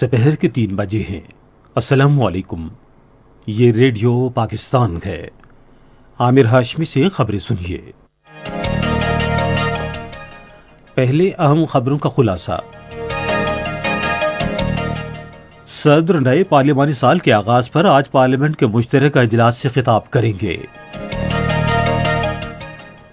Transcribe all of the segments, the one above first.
سپہر کے 3 بجے ہیں۔ السلام علیکم، یہ ریڈیو پاکستان ہے۔ عامر ہاشمی سے خبریں سنیے۔ پہلے اہم خبروں کا خلاصہ۔ صدر نئے پارلیمانی سال کے آغاز پر آج پارلیمنٹ کے مشترکہ اجلاس سے خطاب کریں گے۔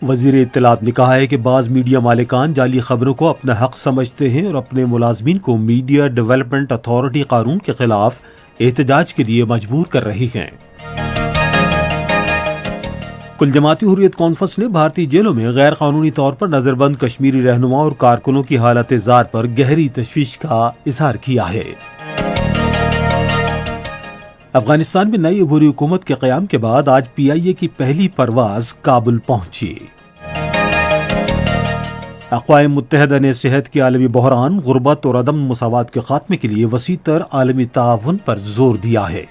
وزیر اطلاعات نے کہا ہے کہ بعض میڈیا مالکان جعلی خبروں کو اپنا حق سمجھتے ہیں اور اپنے ملازمین کو میڈیا ڈیولپمنٹ اتھارٹی قانون کے خلاف احتجاج کے لیے مجبور کر رہی ہیں۔ کل جماعتی حریت کانفرنس نے بھارتی جیلوں میں غیر قانونی طور پر نظر بند کشمیری رہنما اور کارکنوں کی حالت زار پر گہری تشویش کا اظہار کیا ہے۔ افغانستان میں نئی عبوری حکومت کے قیام کے بعد آج پی آئی اے کی پہلی پرواز کابل پہنچی۔ اقوام متحدہ نے صحت کے عالمی بحران، غربت اور عدم مساوات کے خاتمے کے لیے وسیع تر عالمی تعاون پر زور دیا ہے۔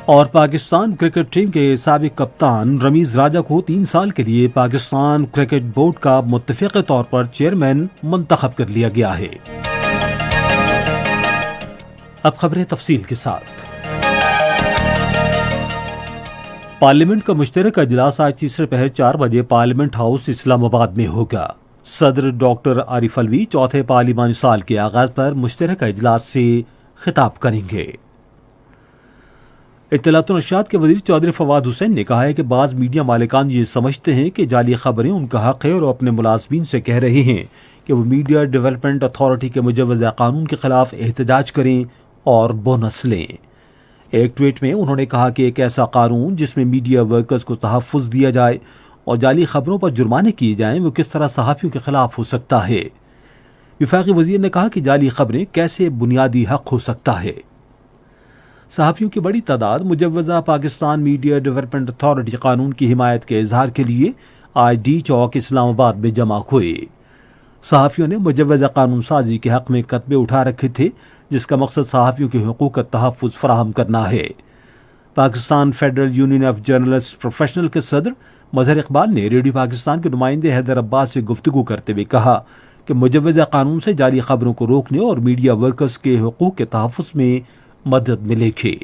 اور پاکستان کرکٹ ٹیم کے سابق کپتان رمیز راجہ کو 3 سال کے لیے پاکستان کرکٹ بورڈ کا متفقہ طور پر چیئرمین منتخب کر لیا گیا ہے۔ اب خبریں تفصیل کے ساتھ۔ پارلیمنٹ کا مشترکہ اجلاس آج تیسرے پہر 4 بجے پارلیمنٹ ہاؤس اسلام آباد میں ہوگا۔ صدر ڈاکٹر عارف علوی چوتھے پارلیمانی سال کے آغاز پر مشترکہ اجلاس سے خطاب کریں گے۔ اطلاعات و نشریات کے وزیر چودھری فواد حسین نے کہا ہے کہ بعض میڈیا مالکان یہ سمجھتے ہیں کہ جعلی خبریں ان کا حق ہے اور وہ اپنے ملازمین سے کہہ رہے ہیں کہ وہ میڈیا ڈیولپمنٹ اتھارٹی کے مجوزہ قانون کے خلاف احتجاج کریں اور بونس لیں۔ ایک ٹویٹ میں انہوں نے کہا کہ ایک ایسا قانون جس میں میڈیا ورکرز کو تحفظ دیا جائے اور جعلی خبروں پر جرمانے کیے جائیں وہ کس طرح صحافیوں کے خلاف ہو سکتا ہے۔ وفاقی وزیر نے کہا کہ جعلی خبریں کیسے بنیادی حق ہو سکتا ہے۔ صحافیوں کی بڑی تعداد مجوزہ پاکستان میڈیا ڈیولپمنٹ اتھارٹی قانون کی حمایت کے اظہار کے لیے آج ڈی چوک اسلام آباد میں جمع ہوئے۔ صحافیوں نے مجوزہ قانون سازی کے حق میں کتبے اٹھا رکھے تھے جس کا مقصد صحافیوں کے حقوق کا تحفظ فراہم کرنا ہے۔ Pakistan federal union of journalist professional کے صدر مظہر اقبال نے ریڈیو پاکستان کے نمائندے حیدر عباس سے گفتگو کرتے ہوئے کہا کہ مجوزہ قانون سے جعلی خبروں کو روکنے اور میڈیا ورکرز کے حقوق کے تحفظ میں مدد ملے گی۔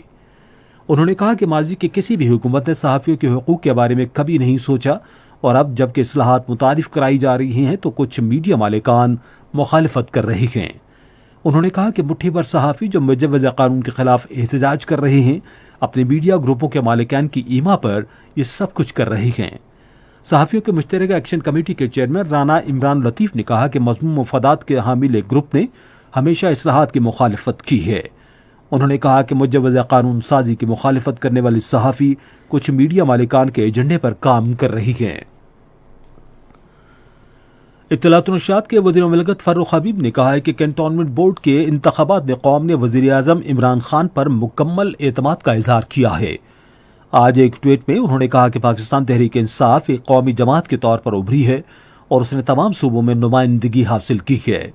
انہوں نے کہا کہ ماضی کی کسی بھی حکومت نے صحافیوں کے حقوق کے بارے میں کبھی نہیں سوچا اور اب جب کہ اصلاحات متعارف کرائی جا رہی ہیں تو کچھ میڈیا مالکان مخالفت کر رہے ہیں۔ انہوں نے کہا کہ مٹھی بھر صحافی جو مجوزہ قانون کے خلاف احتجاج کر رہے ہیں اپنے میڈیا گروپوں کے مالکان کی ایما پر یہ سب کچھ کر رہے ہیں۔ صحافیوں کے مشترکہ ایکشن کمیٹی کے چیئرمین رانا عمران لطیف نے کہا کہ مضمون مفادات کے حامل ایک گروپ نے ہمیشہ اصلاحات کی مخالفت کی ہے۔ انہوں نے کہا کہ مجوزہ قانون سازی کی مخالفت کرنے والی صحافی کچھ میڈیا مالکان کے ایجنڈے پر کام کر رہی ہیں۔ اطلاعات و نشریات کے وزیر مملکت فاروق حبیب نے کہا ہے کہ کینٹونمنٹ بورڈ کے انتخابات میں قوم نے وزیر اعظم عمران خان پر مکمل اعتماد کا اظہار کیا ہے۔ آج ایک ٹویٹ میں انہوں نے کہا کہ پاکستان تحریک انصاف ایک قومی جماعت کے طور پر ابھری ہے اور اس نے تمام صوبوں میں نمائندگی حاصل کی ہے۔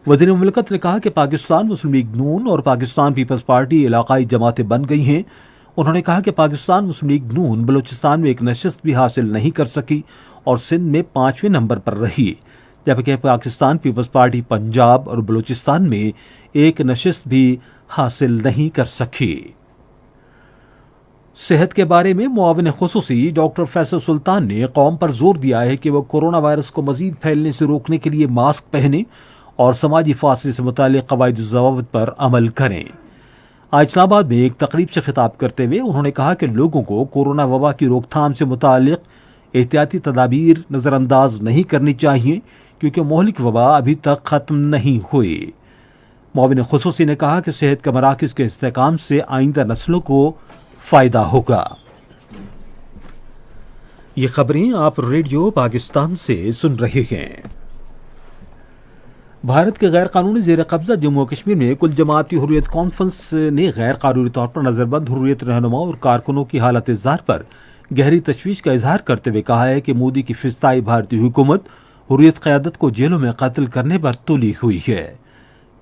وزیر مملکت نے کہا کہ پاکستان مسلم لیگ نون اور پاکستان پیپلز پارٹی علاقائی جماعتیں بن گئی ہیں۔ انہوں نے کہا کہ پاکستان مسلم لیگ نون بلوچستان میں ایک نشست بھی حاصل نہیں کر سکی اور سندھ میں 5ویں نمبر پر رہی، جبکہ پاکستان پیپلز پارٹی پنجاب اور بلوچستان میں ایک نشست بھی حاصل نہیں کر سکی۔ صحت کے بارے میں معاون خصوصی ڈاکٹر فیصل سلطان نے قوم پر زور دیا ہے کہ وہ کورونا وائرس کو مزید پھیلنے سے روکنے کے لیے ماسک پہنیں اور سماجی فاصلے سے متعلق قواعد و ضوابط پر عمل کریں۔ آج اسلام آباد میں ایک تقریب سے خطاب کرتے ہوئے انہوں نے کہا کہ لوگوں کو کورونا وبا کی روک تھام سے متعلق احتیاطی تدابیر نظر انداز نہیں کرنی چاہیے کیونکہ مہلک وبا ابھی تک ختم نہیں ہوئی۔ معاون خصوصی نے کہا کہ صحت کے مراکز کے استحکام سے آئندہ نسلوں کو فائدہ ہوگا۔ یہ خبریں آپ ریڈیو پاکستان سے سن رہے ہیں۔ بھارت کے غیر قانونی زیر قبضہ جموں و کشمیر میں کل جماعتی حریت کانفرنس نے غیر قانونی طور پر نظر بند حریت رہنما اور کارکنوں کی حالت زار پر گہری تشویش کا اظہار کرتے ہوئے کہا ہے کہ مودی کی فضائی بھارتی حکومت حریت قیادت کو جیلوں میں قتل کرنے پر تلی ہوئی ہے۔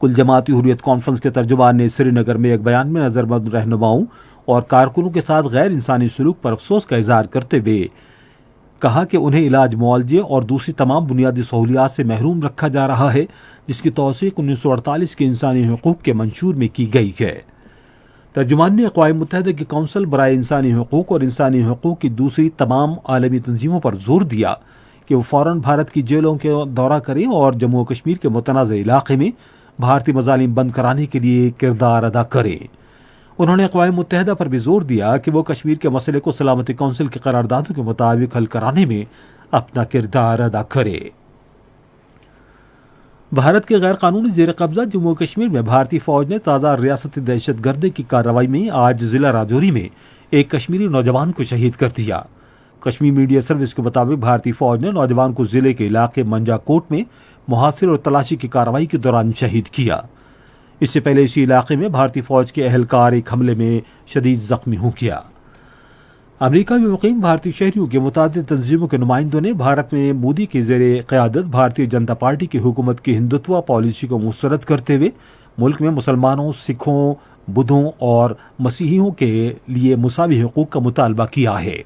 کل جماعتی حریت کانفرنس کے ترجمان نے سری نگر میں ایک بیان میں نظر بند رہنماؤں اور کارکنوں کے ساتھ غیر انسانی سلوک پر افسوس کا اظہار کرتے ہوئے کہا کہ انہیں علاج معالجے اور دوسری تمام بنیادی سہولیات سے محروم رکھا جا رہا ہے، جس کی توثیق 1948 کے انسانی حقوق کے منشور میں کی گئی ہے۔ ترجمان نے اقوام متحدہ کی کونسل برائے انسانی حقوق اور انسانی حقوق کی دوسری تمام عالمی تنظیموں پر زور دیا کہ وہ فوراً بھارت کی جیلوں کے دورہ کریں اور جموں و کشمیر کے متنازع علاقے میں بھارتی مظالم بند کرانے کے لیے کردار ادا کریں۔ انہوں نے اقوام متحدہ پر بھی زور دیا کہ وہ کشمیر کے مسئلے کو سلامتی کونسل کی قراردادوں کے مطابق حل کرانے میں اپنا کردار ادا کرے۔ بھارت کے غیر قانونی زیر قبضہ جموں و کشمیر میں بھارتی فوج نے تازہ ریاستی دہشت گردی کی کارروائی میں آج ضلع راجوری میں ایک کشمیری نوجوان کو شہید کر دیا۔ کشمیر میڈیا سروس کے مطابق بھارتی فوج نے نوجوان کو ضلع کے علاقے منجا کوٹ میں محاصرے اور تلاشی کی کارروائی کے دوران شہید کیا۔ اس سے پہلے اسی علاقے میں بھارتی فوج کے اہلکار ایک حملے میں شدید زخمی ہو گیا۔ امریکہ میں مقیم بھارتی شہریوں کے متعدد تنظیموں کے نمائندوں نے بھارت میں مودی کی زیر قیادت بھارتیہ جنتا پارٹی کی حکومت کی ہندوتوا پالیسی کو مسترد کرتے ہوئے ملک میں مسلمانوں، سکھوں، بدھوں اور مسیحیوں کے لیے مساوی حقوق کا مطالبہ کیا ہے۔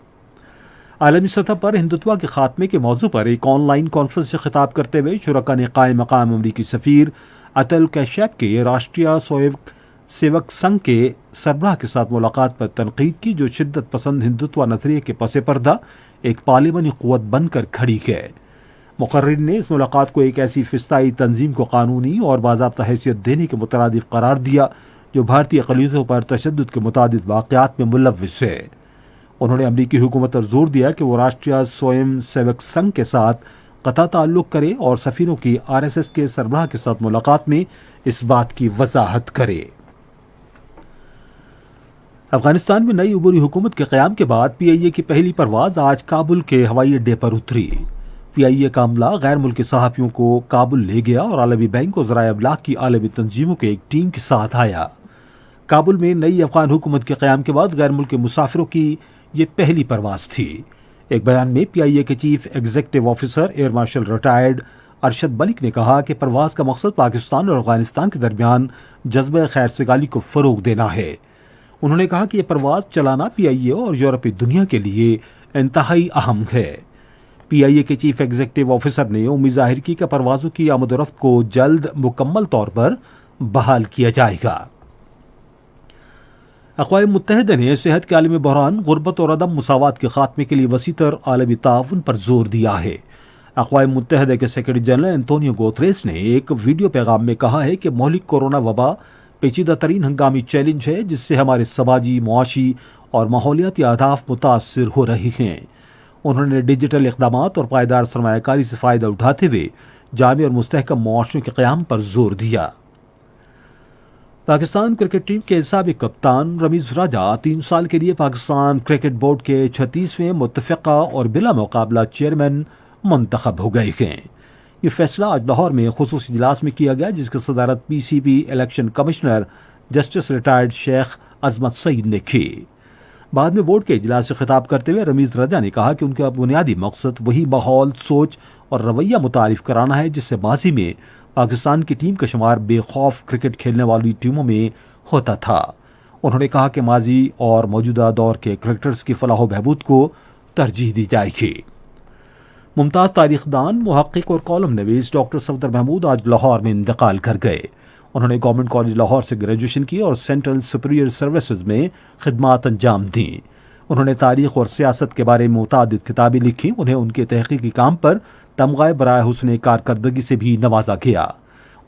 عالمی سطح پر ہندوتوا کے خاتمے کے موضوع پر ایک آن لائن کانفرنس سے خطاب کرتے ہوئے شرکاء نے قائم مقام امریکی سفیر اتل کیشیپ کے راشٹریہ سیوک سنگھ کے سربراہ کے ساتھ ملاقات پر تنقید کی، جو شدت پسند ہندوتوا نظریے کے پس پردہ ایک پارلیمانی قوت بن کر کھڑی ہے۔ مقررین نے اس ملاقات کو ایک ایسی فضائی تنظیم کو قانونی اور باضابطہ حیثیت دینے کے مترادف قرار دیا جو بھارتی اقلیتوں پر تشدد کے متعدد واقعات میں ملوث ہے۔ انہوں نے امریکی حکومت پر زور دیا کہ وہ راشٹریہ سویم سیوک سنگھ کے ساتھ قطع تعلق کرے اور سفیروں کی RSS کے سربراہ کے ساتھ ملاقات میں اس بات کی وضاحت کرے۔ افغانستان میں نئی عبوری حکومت کے قیام کے بعد PIA کی پہلی پرواز آج کابل کے ہوائی اڈے پر اتری۔ PIA کا عملہ غیر ملکی صحافیوں کو کابل لے گیا اور عالمی بینک اور ذرائع ابلاغ کی عالمی تنظیموں کے ایک ٹیم کے ساتھ آیا۔ کابل میں نئی افغان حکومت کے قیام کے بعد غیر ملکی مسافروں کی یہ پہلی پرواز تھی۔ ایک بیان میں PIA کے chief executive officer air marshal retired Arshad Malik نے کہا کہ پرواز کا مقصد پاکستان اور افغانستان کے درمیان جذبہ خیر سگالی کو فروغ دینا ہے۔ انہوں نے کہا کہ یہ پرواز چلانا PIA اور یورپی دنیا کے لیے انتہائی اہم ہے۔ PIA کے چیف ایگزیکٹو آفیسر نے امید ظاہر کی کہ پروازوں کی آمد و رفت کو جلد مکمل طور پر بحال کیا جائے گا۔ اقوام متحدہ نے صحت کے عالمی بحران، غربت اور عدم مساوات کے خاتمے کے لیے وسیع تر عالمی تعاون پر زور دیا ہے۔ اقوام متحدہ کے سیکرٹری جنرل انتونیو گوتریس نے ایک ویڈیو پیغام میں کہا ہے کہ مہلک کورونا وبا پیچیدہ ترین ہنگامی چیلنج ہے جس سے ہمارے سماجی، معاشی اور ماحولیاتی اہداف متاثر ہو رہے ہیں۔ انہوں نے ڈیجیٹل اقدامات اور پائیدار سرمایہ کاری سے فائدہ اٹھاتے ہوئے جامع اور مستحکم معاشروں کے قیام پر زور دیا۔ پاکستان کرکٹ ٹیم کے سابق کپتان رمیز راجہ 3 سال کے لیے پاکستان کرکٹ بورڈ کے 36ویں متفقہ اور بلا مقابلہ چیئرمین منتخب ہو گئے ہیں۔ یہ فیصلہ آج لاہور میں خصوصی اجلاس میں کیا گیا جس کی صدارت PCB election commissioner justice retired شیخ عظمت سعید نے کی۔ بعد میں بورڈ کے اجلاس سے خطاب کرتے ہوئے رمیز راجہ نے کہا کہ ان کا بنیادی مقصد وہی ماحول، سوچ اور رویہ متعارف کرانا ہے جس سے ماضی میں پاکستان کی ٹیم کا شمار بے خوف کرکٹ کھیلنے والی ٹیموں میں ہوتا تھا۔ انہوں نے کہا کہ ماضی اور موجودہ دور کے کرکٹرز کی فلاح و بہبود کو ترجیح دی جائے گی۔ ممتاز تاریخ دان، محقق اور کالم نویس ڈاکٹر صفدر محمود آج لاہور میں انتقال کر گئے۔ انہوں نے گورنمنٹ کالج لاہور سے گریجویشن کی اور سینٹرل سپیریئر سروسز میں خدمات انجام دیں۔ انہوں نے تاریخ اور سیاست کے بارے میں متعدد کتابیں لکھی۔ انہیں ان کے تحقیقی کام پر تمغہ برائے حسن کارکردگی سے بھی نوازا گیا۔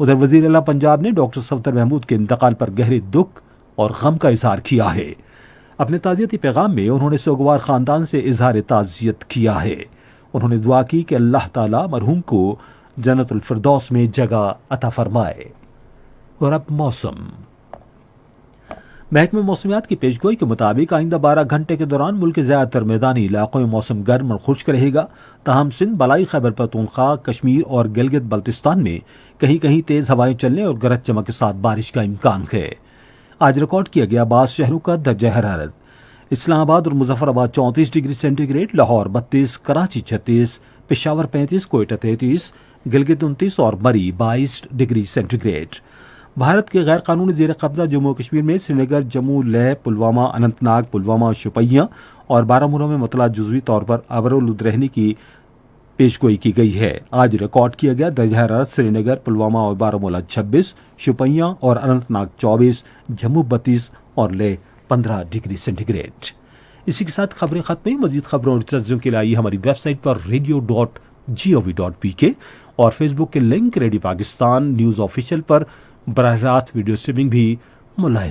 ادھر وزیر اعلیٰ پنجاب نے ڈاکٹر صفدر محمود کے انتقال پر گہرے دکھ اور غم کا اظہار کیا ہے۔ اپنے تعزیتی پیغام میں انہوں نے سوگوار خاندان سے اظہار تعزیت کیا ہے۔ انہوں نے دعا کی کہ اللہ تعالیٰ مرحوم کو جنت الفردوس میں جگہ عطا فرمائے۔ اور اب موسم۔ محکمہ موسمیات کی پیشگوئی کے مطابق آئندہ 12 گھنٹے کے دوران ملک کے زیادہ تر میدانی علاقوں میں موسم گرم اور خشک رہے گا، تاہم سندھ، بالائی خیبر پختونخوا، کشمیر اور گلگت بلتستان میں کہیں کہیں تیز ہوائیں چلنے اور گرج چمک کے ساتھ بارش کا امکان ہے۔ آج ریکارڈ کیا گیا بعض شہروں کا درجہ حرارت: اسلام آباد اور Muzaffarabad 34 degree centigrade, Lahore 32، Karachi 36، Peshawar 35، Quetta 33، Gilgit 29 اور Murree 22 degree centigrade. Bharat کے غیر قانونی زیر قبضہ جموں و کشمیر میں سری نگر، جموں، لیہ، پلوامہ، اننت ناگ، پلوامہ، شوپیاں اور بارہمولہ میں مطلع جزوی طور پر ابرالود رہنے کی پیشگوئی کی گئی ہے۔ آج ریکارڈ کیا گیا درجہ حرارت سری نگر، پلوامہ اور بارہمولہ 26، شوپیاں اور اننت ناگ 24، جموں 32 اور لیہ 15 ڈگری سینٹی گریڈ۔ اسی کے ساتھ خبریں ختم ہوئی۔ مزید خبروں اور تجزیوں کے لیے ہماری ویب سائٹ پر radio.gov.pk اور فیس بک کے link radio Pakistan news official پر براہ راست ویڈیو اسٹریمنگ بھی ملاحظہ